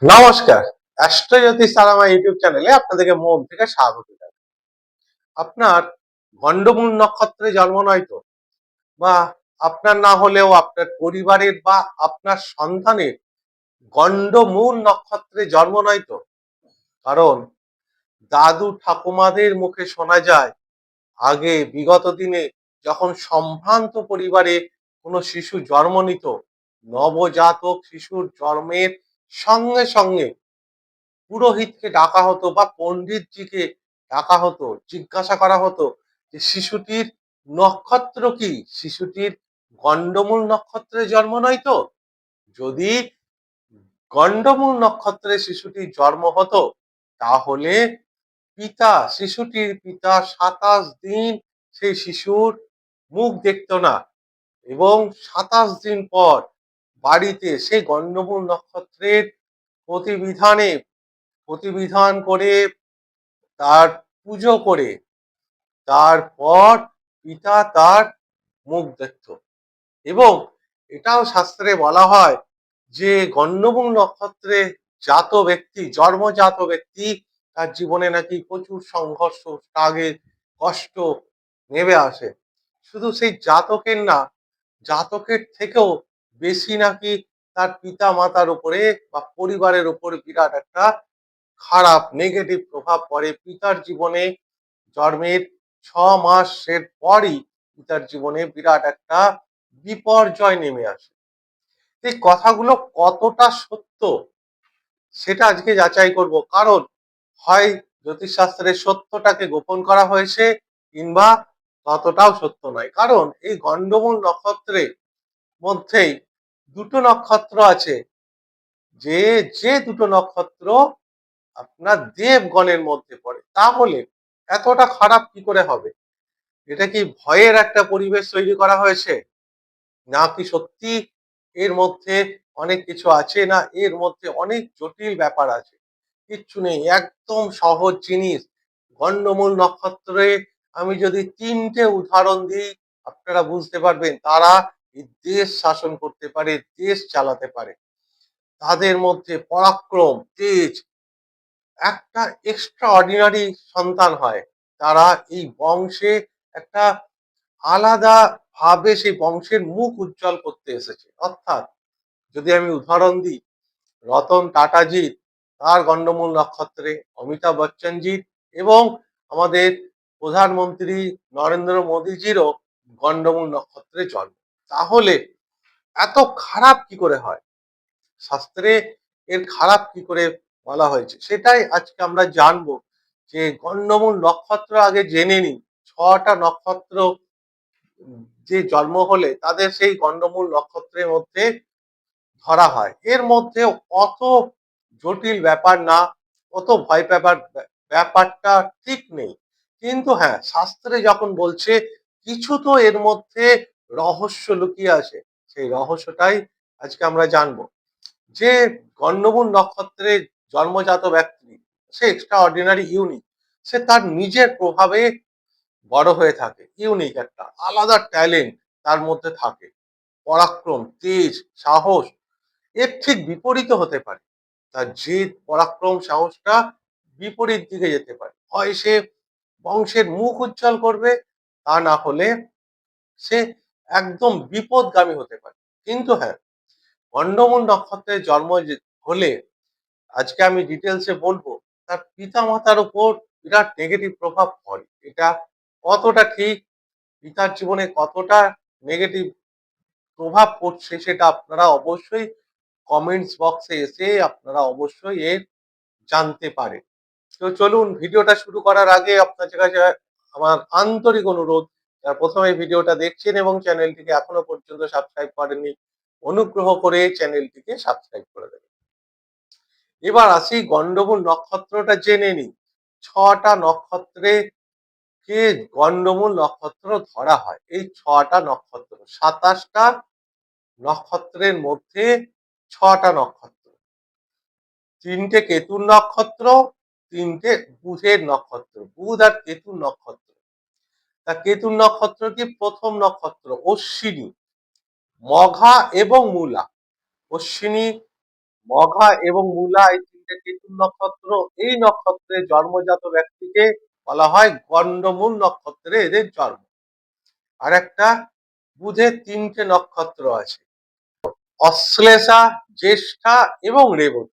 নমস্কার। অ্যাস্ট্রোজ্যোতিষ সারামা ইউটিউব চ্যানেলে আপনাদেরকে মন থেকে স্বাগত জানাই। আপনার গন্ডমূল নক্ষত্রে জন্ম নয় তো? বা আপনার না হলেও আপনার পরিবারের বা আপনার সন্তানের গন্ডমূল নক্ষত্রে জন্ম নয় তো? কারণ দাদু ঠাকুমাদের মুখে শোনা যায়, আগে বিগত দিনে যখন সম্ভ্রান্ত পরিবারে কোনো শিশু জন্ম নিত, নবজাতক শিশুর জন্মের সঙ্গে সঙ্গে পুরোহিতকে ডাকা হতো বা পণ্ডিতজিকে ডাকা হতো, জিজ্ঞাসা করা হতো যে শিশুটির নক্ষত্র কি, শিশুটির গন্ডমূল নক্ষত্রে জন্ম নয় তো? যদি গন্ডমূল নক্ষত্রে শিশুটির জন্ম হতো, তাহলে শিশুটির পিতা ২৭ দিন সেই শিশুর মুখ দেখতো না, এবং ২৭ দিন পর বাড়িতে সেই গন্ডমূল নক্ষত্রের প্রতিবিধানে প্রতিবিধান করে, তার পুজো করে, তারপর পিতা তার মুখ দেখত। এবং এটাও শাস্ত্রে বলা হয় যে গন্ডমূল নক্ষত্রে জাত ব্যক্তি, জন্মজাত ব্যক্তি, তার জীবনে নাকি প্রচুর সংঘর্ষ, ত্যাগের কষ্ট নেমে আসে। শুধু সেই জাতকের না, জাতকের থেকেও বেশি নাকি তার পিতা মাতার উপরে বা পরিবারের উপরে বিরাট একটা খারাপ নেগেটিভ প্রভাব পড়ে। পিতার জীবনে জন্মের ৬ মাসের পরই পিতার জীবনে বিরাট একটা বিপর্যয় নেমে আসে। এই কথাগুলো কতটা সত্য সেটা আজকে যাচাই করব। কারণ হয় জ্যোতিষশাস্ত্রের সত্যটাকে গোপন করা হয়েছে, কিংবা ততটাও সত্য নয়। কারণ এই গন্ডমূল নক্ষত্রের মধ্যেই দুটো নক্ষত্র আছে, যে যে দুটো নক্ষত্র আপনার দেবগণের মধ্যে পড়ে। তাহলে এতটা খারাপ কি করে হবে? এটা কি ভয়ের একটা পরিবেশ তৈরি করা হয়েছে, নাকি সত্যি এর মধ্যে অনেক কিছু আছে, না এর মধ্যে অনেক জটিল ব্যাপার আছে? কিচ্ছু নেই, একদম সহজ জিনিস। গন্ডমূল নক্ষত্রে আমি যদি ৩টে উদাহরণ দিই, আপনারা বুঝতে পারবেন তারা এই দেশ শাসন করতে পারে, দেশ চালাতে পারে। তাদের মধ্যে পরাক্রম, তেজ, একটা এক্সট্রা অর্ডিনারি সন্তান হয়। তারা এই বংশে একটা আলাদা ভাবে সেই বংশের মুখ উজ্জ্বল করতে এসেছে। অর্থাৎ যদি আমি উদাহরণ দিই, রতন টাটাজির, তার গন্ডমূল নক্ষত্রে, অমিতাভ বচ্চনজির এবং আমাদের প্রধানমন্ত্রী নরেন্দ্র মোদীজিরও গন্ডমূল নক্ষত্রে জন্ম। তাহলে এত খারাপ কি করে হয়? শাস্ত্রে এর খারাপ কি করে বলা হয়েছে সেটাই আজকে আমরা জানবো। যে গন্ডমূল নক্ষত্র আগে জেনে নিই। ৬টা নক্ষত্র যে জন্ম হলে তাদের সেই গন্ডমূল নক্ষত্রের মধ্যে ধরা হয়। এর মধ্যে অত জটিল ব্যাপার না, অত ভয় পাবার ব্যাপারটা ঠিক নেই। কিন্তু হ্যাঁ, শাস্ত্রে যখন বলছে কিছু তো এর মধ্যে রহস্য লুকিয়ে আছে, সেই রহস্যটাই আজকে আমরা জানবো। যে গন্ডমূল নক্ষত্রে জন্মজাত ব্যক্তি, সে এক্সট্রা অর্ডিনারি ইউনিক। সে তার নিজের প্রভাবে বড় হয়ে থাকে, ইউনিক একটা আলাদা ট্যালেন্ট তার মধ্যে থাকে। পরাক্রম, তেজ, সাহস এর ঠিক বিপরীত হতে পারে। তার জেদ, পরাক্রম, সাহসটা বিপরীত দিকে যেতে পারে। হয় সে বংশের মুখ উজ্জ্বল করবে, তা না হলে সে একদম বিপদগামী হতে পারে। কিন্তু হ্যাঁ, গন্ডমূল নক্ষত্রের জন্ম হলে, আজকে আমি ডিটেলসে বলবো, তার পিতা মাতার উপর বিরাট নেগেটিভ প্রভাব পড়ে। এটা কতটা ঠিক, পিতার জীবনে কতটা নেগেটিভ প্রভাব পড়ছে, সেটা আপনারা অবশ্যই কমেন্টস বক্সে এসে আপনারা অবশ্যই এর জানতে পারেন। তো চলুন, ভিডিওটা শুরু করার আগে আপনাদের কাছে আমার আন্তরিক অনুরোধ, যারা প্রথমে ভিডিওটা দেখছেন এবং চ্যানেলটিকে এখনো পর্যন্ত সাবস্ক্রাইব করেননি, অনুগ্রহ করে চ্যানেলটিকে সাবস্ক্রাইব করে দেবেন। এবার আসি গন্ডমূল নক্ষত্রটা জেনে নিই। ৬টা নক্ষত্রে কে গন্ডমূল নক্ষত্র ধরা হয়। এই ৬টা নক্ষত্র, ২৭টা নক্ষত্রের মধ্যে ৬টা নক্ষত্র, ৩টে কেতুর নক্ষত্র, ৩টে বুধের নক্ষত্র, বুধ আর কেতুর নক্ষত্র। তা কেতুর নক্ষত্র কি? প্রথম নক্ষত্র অশ্বিনী, মঘা এবং মূলা। অশ্বিনী, মঘা এবং মূলা এই তিনটে কেতুর নক্ষত্র। এই নক্ষত্রে জন্মজাত ব্যক্তিকে বলা হয় গণ্ডমূল নক্ষত্রে এদের জন্ম। আর একটা বুধের তিনটে নক্ষত্র আছে, অশ্লেষা, জ্যেষ্ঠা এবং রেবতী।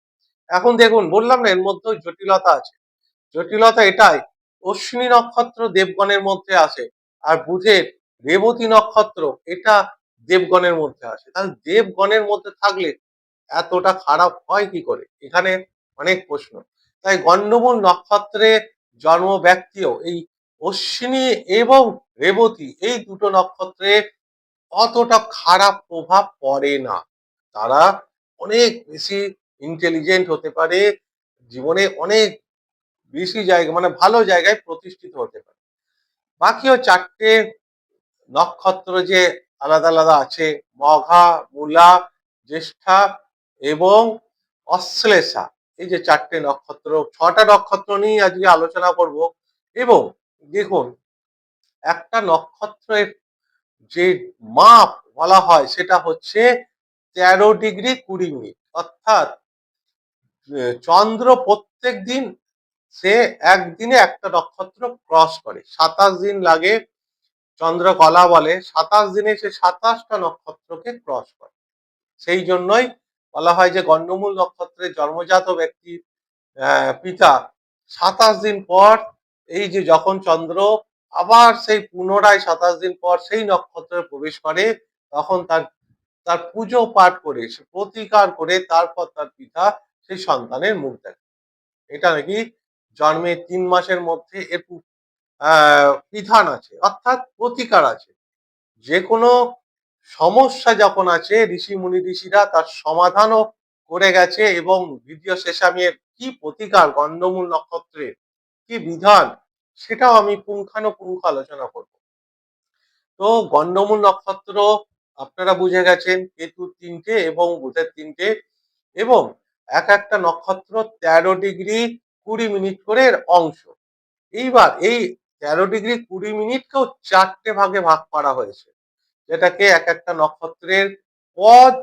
এখন দেখুন, বললাম না এর মধ্যে জটিলতা আছে। জটিলতা এটাই, অশ্বিনী নক্ষত্র দেবগণের মধ্যে আসে, আর বুধের রেবতী নক্ষত্র এটা দেবগণের মধ্যে আসে। তাহলে দেবগণের মধ্যে থাকলে এতটা খারাপ হয় কি করে? এখানে অনেক প্রশ্ন। তাই গণ্ডমূল নক্ষত্রে জন্ম ব্যক্তিও এই অশ্বিনী এবং রেবতী এই দুটো নক্ষত্রে অতটা খারাপ প্রভাব পড়ে না। তারা অনেক বেশি ইন্টেলিজেন্ট হতে পারে, জীবনে অনেক বেশি জায়গা মানে ভালো জায়গায় প্রতিষ্ঠিত হতে পারে। বাকিও চারটে নক্ষত্র যে আলাদা আলাদা আছে, মঘা, মূলা, জ্যেষ্ঠা এবং অশ্লেষা, এই যে চারটে নক্ষত্র, ছটা নক্ষত্র নিয়ে আজকে আলোচনা করব। এবং দেখুন, একটা নক্ষত্রের যে মাপ বলা হয় সেটা হচ্ছে 13°20'। অর্থাৎ চন্দ্র প্রত্যেক দিন সে একদিনে একটা নক্ষত্র ক্রস করে, 27 দিন লাগে চন্দ্রকলা বলে, 27 দিনে সে 27টা নক্ষত্রকে ক্রস করে। সেই জন্যই বলা হয় যে গণ্ডমূল নক্ষত্রের জন্মজাত ব্যক্তি পিতা 27 দিন পর, এই যে যখন চন্দ্র আবার সেই পুনরায় 27 দিন পর সেই নক্ষত্রে প্রবেশ করে, তখন তার তার পুজো পাঠ করে, সে প্রতিকার করে তারপর তার পিতা সেই সন্তানের মুখ দেখে। এটা নাকি জন্মের 3 মাসের মধ্যে এর বিধান আছে, অর্থাৎ প্রতিকার আছে। যে কোনো সমস্যা যখন আছে, ঋষিরা তার সমাধানও করে গেছে, এবং ভিডিও শেষে আমি এর কি প্রতিকার, গণ্ডমূল নক্ষত্রের কি বিধান, সেটাও আমি পুঙ্খানুপুঙ্খ আলোচনা করব। তো গণ্ডমূল নক্ষত্র আপনারা বুঝে গেছেন, কেতুর তিনটে এবং বুধের তিনটে, এবং এক একটা নক্ষত্র 13°20' করে এর অংশ। এইবার এই 13°20' চারটে ভাগে ভাগ করা হয়েছে, যেটাকে এক একটা নক্ষত্রের পদ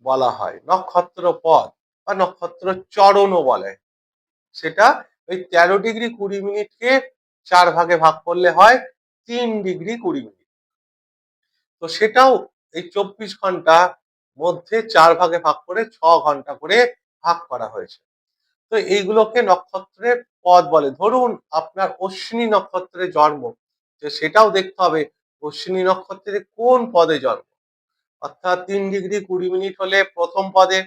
বলা হয়, নক্ষত্র পদ বা নক্ষত্র চরণও বলে। সেটা ওই 13°20'কে 4 ভাগে ভাগ করলে হয় 3°20'। তো সেটাও এই 24 ঘন্টা মধ্যে 4 ভাগে ভাগ করে 6 ঘন্টা করে ভাগ করা হয়েছে। তো এইগুলোকে নক্ষত্রের পদ বলে। ধরুন আপনার অশ্বিনী নক্ষত্রে জন্ম, তো সেটাও দেখতে হবে অশ্বিনী নক্ষত্রে কোন পদে জন্ম। অর্থাৎ 3°20' হলে প্রথম পদে,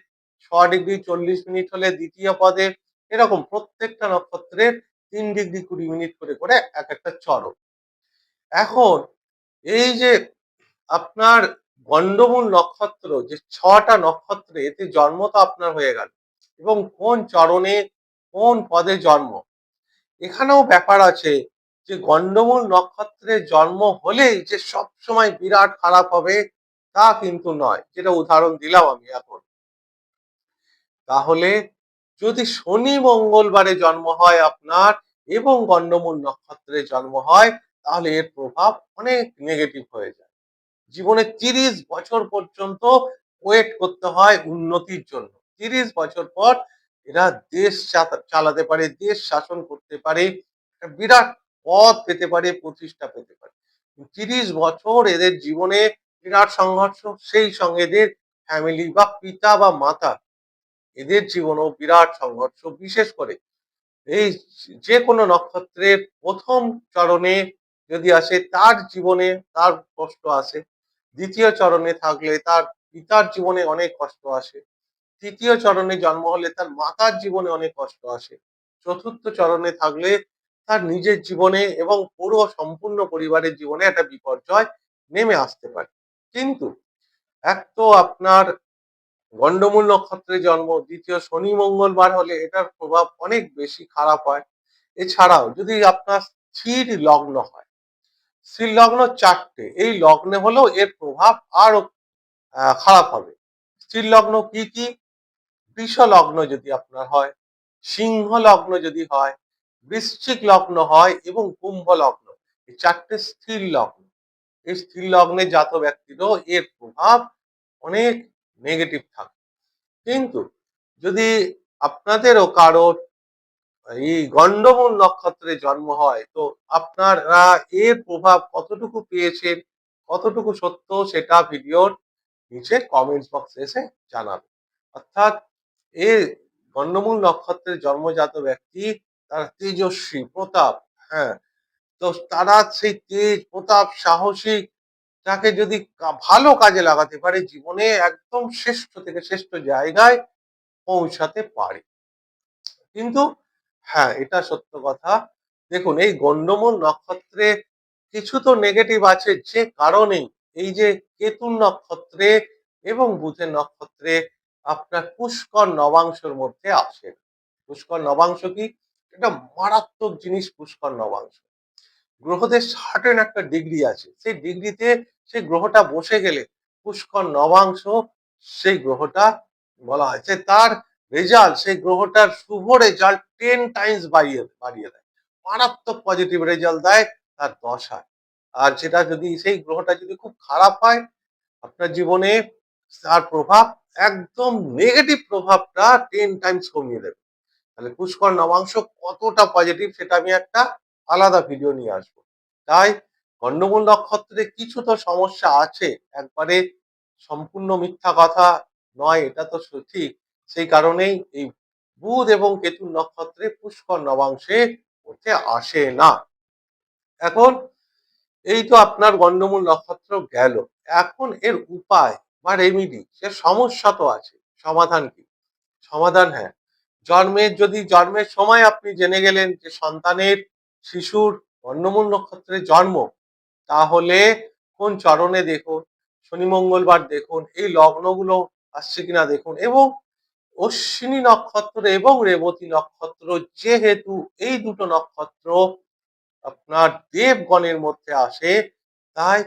6°40' হলে দ্বিতীয় পদে, এরকম প্রত্যেকটা নক্ষত্রের 3°20' করে এক একটা চরণ। এখন এই যে আপনার গণ্ডমূল নক্ষত্র, যে 6টা নক্ষত্রে এতে জন্ম তো আপনার হয়ে গেল, এবং কোন চরণে কোন পদে জন্ম, এখানেও ব্যাপার আছে যে গণ্ডমূল নক্ষত্রে জন্ম হলেই যে সব সময় বিরাট খারাপ হবে তা কিন্তু নয়। যেটা উদাহরণ দিলাম আমি এখন, তাহলে যদি শনি মঙ্গলবারে জন্ম হয় আপনার এবং গণ্ডমূল নক্ষত্রে জন্ম হয়, তাহলে এর প্রভাব অনেক নেগেটিভ হয়ে যায়। জীবনে 30 বছর পর্যন্ত ওয়েট করতে হয় উন্নতির জন্য। 30 বছর পর এরা দেশ চালাতে পারে, দেশ শাসন করতে পারে, বিরাট পদ পেতে পারে, প্রতিষ্ঠা পেতে পারে। 30 বছর এদের জীবনে বিরাট সংঘর্ষ, সেই সঙ্গে এদের ফ্যামিলি বা পিতা বা মাতা, এদের জীবনেও বিরাট সংঘর্ষ। বিশেষ করে এই যে কোনো নক্ষত্রের প্রথম চরণে যদি আসে, তার জীবনে তার কষ্ট আসে। দ্বিতীয় চরণে থাকলে তার পিতার জীবনে অনেক কষ্ট আসে। তৃতীয় চরণে জন্ম হলে তার মাতার জীবনে অনেক কষ্ট আসে। চতুর্থ চরণে থাকলে তার নিজের জীবনে এবং পুরো সম্পূর্ণ পরিবারের জীবনে একটা বিপর্যয় নেমে আসতে পারে। কিন্তু এক তো আপনার গণ্ডমূল নক্ষত্রে জন্ম, দ্বিতীয় শনি মঙ্গলবার হলে এটার প্রভাব অনেক বেশি খারাপ হয়। এছাড়াও যদি আপনার স্থির লগ্ন হয়, স্থির লগ্ন 4টে, এই লগ্নে হলেও এর প্রভাব আরো খারাপ হবে। স্থির লগ্ন কি কি? বৃষ লগ্ন যদি আপনার হয়, সিংহ লগ্ন যদি হয়, বৃশ্চিক লগ্ন হয় এবং কুম্ভ লগ্ন, এই 4টে স্থির লগ্ন। এই স্থির লগ্নে জাত ব্যক্তিরও এর প্রভাব অনেক নেগেটিভ থাকে। কিন্তু যদি আপনাদেরও কারোর এই গন্ডমূল নক্ষত্রে জন্ম হয়, তো আপনারা এর প্রভাব কতটুকু পেয়েছেন, কতটুকু সত্য, সেটা ভিডিওর নিচে কমেন্টস বক্সে এসে জানাবেন। অর্থাৎ এই গন্ডমূল নক্ষত্রের জন্মজাত ব্যক্তি, তারা তেজস্বী, প্রতাপ, হ্যাঁ, তো তারা সেই তেজ, প্রতাপ, সাহসী তাকে যদি ভালো কাজে লাগাতে পারে, জীবনে একদম শ্রেষ্ঠ থেকে শ্রেষ্ঠ জায়গায় পৌঁছাতে পারে। কিন্তু হ্যাঁ, এটা সত্য কথা। দেখুন, এই গন্ডমূল নক্ষত্রে কিছু তো নেগেটিভ আছে, যে কারণে এই যে কেতুর নক্ষত্রে এবং বুধের নক্ষত্রে আপনার পুষ্কর নবাংশের মধ্যে আসে। পুষ্কর নবাংশ কি? এটা মারাত্মক জিনিস। পুষ্কর নবাংশ গ্রহদের সার্টেন একটা ডিগ্রি আছে, সেই ডিগ্রিতে সেই গ্রহটা বসে গেলে পুষ্কর নবাংশ সেই গ্রহটা বলা হয় যে তার রেজাল্ট, সেই গ্রহটার শুভ রেজাল্ট 10 টাইমস বাড়িয়ে দেয়। মারাত্মক পজিটিভ রেজাল্ট দেয় তার দশায়। আর সেটা যদি সেই গ্রহটা যদি খুব খারাপ হয় আপনার জীবনে, তার প্রভাব একদম নেগেটিভ প্রভাবটা 10 টাইমস কমিয়ে দেবে। তাহলে পুষ্কর নবাংশ কতটা পজিটিভ সেটা আমি একটা আলাদা ভিডিও নিয়ে আসবো। তাই গন্ডমূল নক্ষত্রে কিছু তো সমস্যা আছে, একবারে সম্পূর্ণ মিথ্যা কথা নয়, এটা তো ঠিক। সেই কারণেই এই বুধ এবং কেতুর নক্ষত্রে পুষ্কর নবাংশে মধ্যে আসে না। এখন এই তো আপনার গন্ডমূল নক্ষত্র গেল। এখন এর উপায় বা রেমিডি, সে সমস্যা তো আছে, সমাধান কি? সমাধান, হ্যাঁ, জন্মের সময় আপনি জেনে গেলেন যে সন্তানের, শিশুর গন্ডমূল নক্ষত্রে জন্ম, তাহলে কোন চরণে দেখুন, শনি মঙ্গলবার দেখুন, এই লগ্নগুলো আসছে কিনা দেখুন, এবং অশ্বিনী নক্ষত্র এবং রেবতী নক্ষত্র, যেহেতু এই দুটো নক্ষত্র আপনার দেবগণের মধ্যে আসে, তাই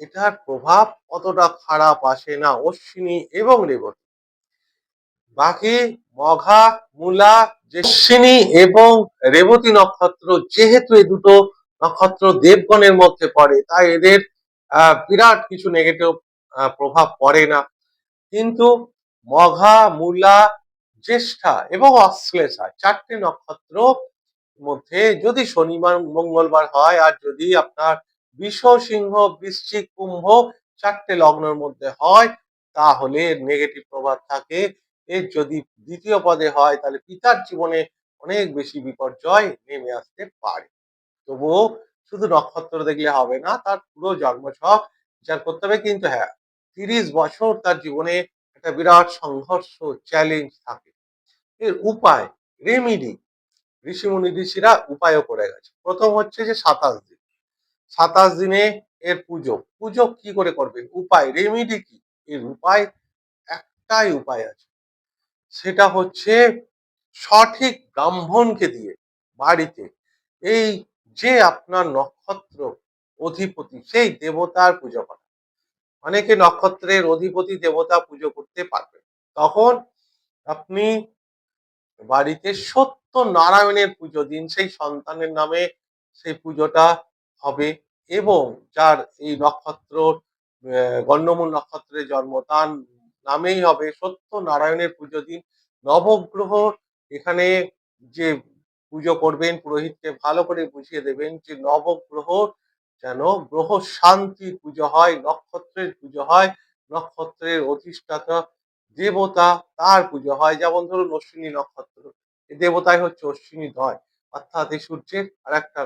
এটার প্রভাব অতটা খারাপ আসে না অশ্বিনী এবং রেবতী। বাকি মঘা, মূলা, অশ্বিনী এবং রেবতী নক্ষত্র, যেহেতু এই দুটো নক্ষত্র দেবগণের মধ্যে পড়ে, তাই এদের বিরাট কিছু নেগেটিভ প্রভাব পড়ে না। কিন্তু মঘা, মূলা, জ্যেষ্ঠা এবং অশ্লেষা, চারটে নক্ষত্র মধ্যে যদি শনিবার মঙ্গলবার হয়, আর যদি আপনার বৃষ, সিংহ, বৃশ্চিক, কুম্ভ চারটে লগ্নের মধ্যে হয়, তাহলে নেগেটিভ প্রভাব থাকে। এর যদি দ্বিতীয় পদে হয়, তাহলে পিতার জীবনে অনেক বেশি বিপর্যয় নেমে আসতে পারে। তবুও শুধু নক্ষত্র দেখলে হবে না, তার পুরো জন্মছক বিচার করতে হবে। কিন্তু হ্যাঁ, 30 বছর তার জীবনে একটা বিরাট সংঘর্ষ, চ্যালেঞ্জ থাকে। এর উপায়, রেমিডি, ঋষিরা উপায়ও করে গেছে। প্রথম হচ্ছে যে 27 দিন, 27 দিনে এর পুজো। পুজো কি করে করবেন, উপায়, রেমিডি কি? এর উপায়, একটাই উপায় আছে, সেটা হচ্ছে সঠিক ব্রাহ্মণকে দিয়ে বাড়িতে এই যে আপনার নক্ষত্র অধিপতি, সেই দেবতার পুজো করা। অনেকে নক্ষত্রের অধিপতি দেবতা পুজো করতে পারবেন। তখন আপনি বাড়িতে সত্যনারায়ণের পুজো দিন, সেই সন্তানের নামে সেই পুজোটা হবে। এবং যার এই নক্ষত্র গণ্যমূল নক্ষত্রে জন্ম, তার নামেই হবে। সত্যনারায়ণের পুজো দিন। নবগ্রহ এখানে যে পুজো করবেন, পুরোহিতকে ভালো করে বুঝিয়ে দেবেন যে নবগ্রহ যেন গ্রহ শান্তির পুজো হয়, নক্ষত্রের পুজো হয়, নক্ষত্রের অধিষ্ঠাতা দেবতা তার পুজো হয়। যেমন ধরুন অশ্বিনী নক্ষত্র, এই দেবতাই হচ্ছে অশ্বিনী নয়, অর্থাৎ এই সূর্যের আর একটা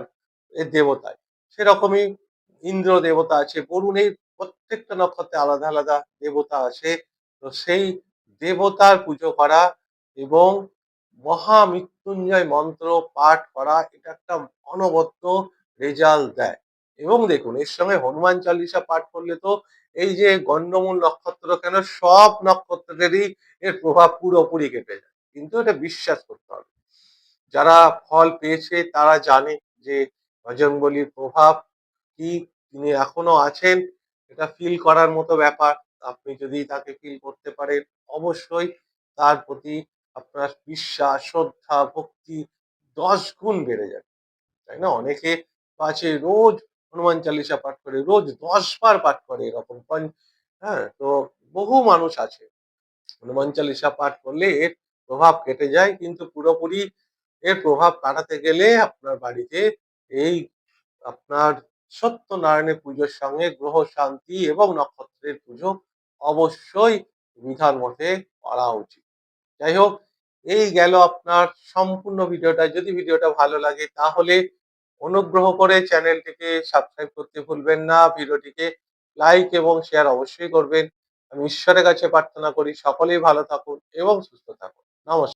দেবতায়। সেরকমই ইন্দ্র দেবতা আছে, বরুণের, প্রত্যেকটা নক্ষত্রে আলাদা আলাদা দেবতা আছে। তো সেই দেবতার পুজো করা এবং মহামৃত্যুঞ্জয় মন্ত্র পাঠ করা, এটা একটা অনবদ্য রেজাল্ট দেয়। এবং দেখুন, এর সঙ্গে হনুমান চালিসা পাঠ করলে তো এই যে গণ্যমূল নক্ষত্র কেন, সব নক্ষত্রেরই এর প্রভাব পুরোপুরি কেটে যায়। কিন্তু এটা বিশ্বাস করতে হবে। যারা ফল পেয়েছে তারা জানে যে বজরংবলীর প্রভাব কি, তিনি এখনো আছেন, এটা ফিল করার মতো ব্যাপার। আপনি যদি তাকে ফিল করতে পারেন, অবশ্যই তার প্রতি আপনার বিশ্বাস, শ্রদ্ধা, ভক্তি 10 গুণ বেড়ে যাবে, তাই না? অনেকে আছে রোজ হনুমান চালিসা পাঠ করে, রোজ 10 বার পাঠ করে, এরকম হ্যাঁ, তো বহু মানুষ আছে। হনুমান চালিসা পাঠ করলে এর প্রভাব কেটে যায়, কিন্তু পুরোপুরি এর প্রভাব কাটাতে গেলে আপনার বাড়িতে এই আপনার সত্যনারায়ণের পুজোর সঙ্গে গ্রহ শান্তি এবং নক্ষত্রের পুজো অবশ্যই বিধান মতে করা উচিত। যাই হোক, এই গেল আপনার সম্পূর্ণ ভিডিওটা। যদি ভিডিওটা ভালো লাগে তাহলে অনুগ্রহ করে চ্যানেলটিকে সাবস্ক্রাইব করতে ভুলবেন না। ভিডিওটিকে লাইক এবং শেয়ার অবশ্যই করবেন। আমি ঈশ্বরের কাছে প্রার্থনা করি সকলেই ভালো থাকুন এবং সুস্থ থাকুন। নমস্কার।